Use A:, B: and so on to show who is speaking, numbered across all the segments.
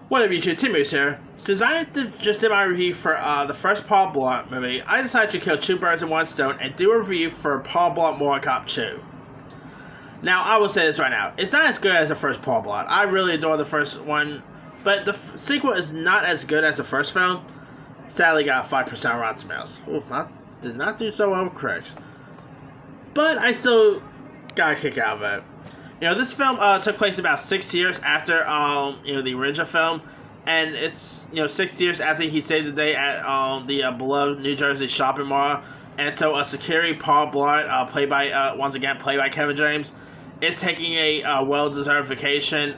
A: What up, YouTube? Tim Moose here. Since I just did my review for the first Paul Blart movie, I decided to kill two birds with one stone and do a review for Paul Blart Mall Cop 2. Now, I will say this right now. It's not as good as the first Paul Blart. I really adore the first one, but the sequel is not as good as the first film. Sadly, got 5% on Rotten Tomatoes. Ooh, did not do so well with critics. But I still got a kick out of it. You know, this film took place about 6 years after, the original film, and it's, 6 years after he saved the day at the beloved New Jersey shopping mall. And so, security Paul Blart, played by Kevin James, is taking a well-deserved vacation.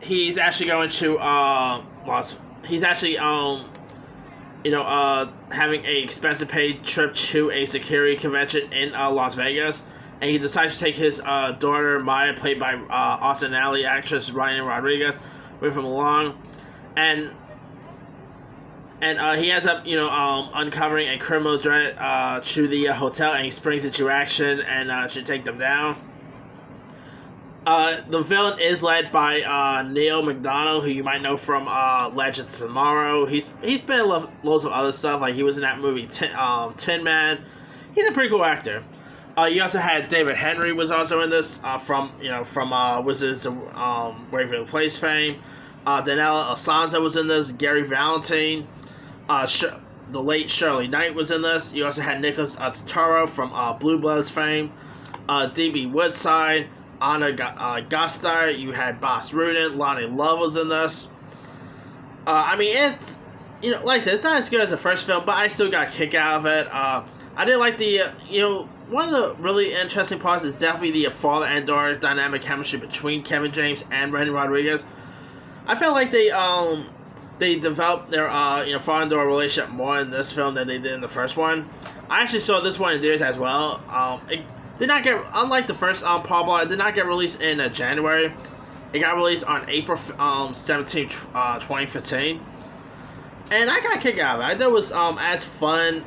A: He's actually going to having a expensive paid trip to a security convention in Las Vegas. And he decides to take his daughter, Maya, played by Austin Alley actress Ryan Rodriguez, with him along. And he ends up, uncovering a criminal threat to the hotel, and he springs into action and should take them down. The villain is led by Neil McDonough, who you might know from Legends of Tomorrow. He's been in loads of other stuff, like he was in that movie Tin Man. He's a pretty cool actor. You also had David Henry was also in this from Wizards of Waverly Place fame. Danella Alfonso was in this. Gary Valentine, the late Shirley Knight was in this. You also had Nicholas Turturro from Blue Bloods fame. D.B. Woodside, Anna Gasteyer. You had Boss Rudin. Lonnie Love was in this. It's like I said, it's not as good as the first film, but I still got a kick out of it. I did like the one of the really interesting parts is definitely the father and daughter dynamic chemistry between Kevin James and Randy Rodriguez. I felt like they developed their father and daughter relationship more in this film than they did in the first one. I actually saw this one in theaters as well. It did not get, unlike the first Paul Blart, it did not get released in January. It got released on April 17, 2015. And I got a kick out of it. I thought it was as fun.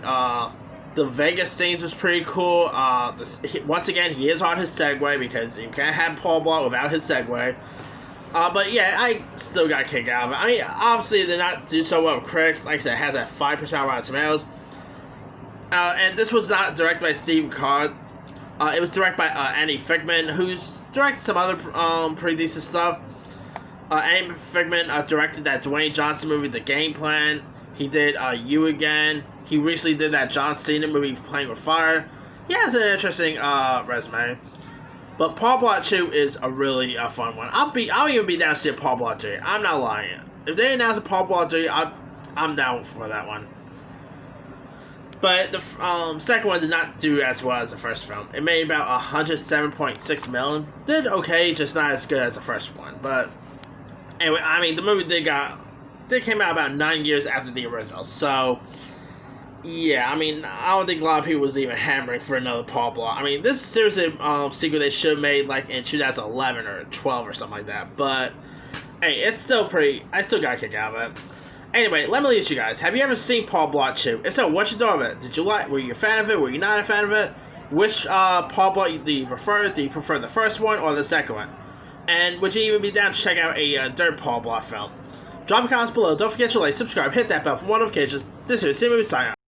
A: The Vegas scenes was pretty cool. Once again, he is on his Segway because you can't have Paul Blart without his Segway. But yeah, I still got a kick out of it. Obviously, they're not do so well with critics. Like I said, it has that 5% Rotten Tomatoes. And this was not directed by Steve Card. It was directed by Andy Fickman, who's directed some other pretty decent stuff. Andy Fickman directed that Dwayne Johnson movie, The Game Plan. He did You Again. He recently did that John Cena movie, Playing with Fire. He has an interesting resume. But Paul Blart 2 is a really fun one. I'll even be down to see a Paul Blart 3. I'm not lying. If they announce a Paul Blart 3, I'm down for that one. But the second one did not do as well as the first film. It made about $107.6 million. Did okay, just not as good as the first one. But anyway, the movie came out about 9 years after the original. So yeah, I don't think a lot of people was even hammering for another Paul Blart. This is seriously sequel they should have made like in 2011 or 12 or something like that. But hey, it's still pretty. I still got a kick out of it. Anyway, let me leave you guys. Have you ever seen Paul Blart 2? If so, what you thought of it? Did you like? Were you a fan of it? Were you not a fan of it? Which Paul Blart do you prefer? Do you prefer the first one or the second one? And would you even be down to check out a third Paul Blart film? Drop a comment below. Don't forget to like, subscribe, hit that bell for more notifications. This is Tim Moose signing out.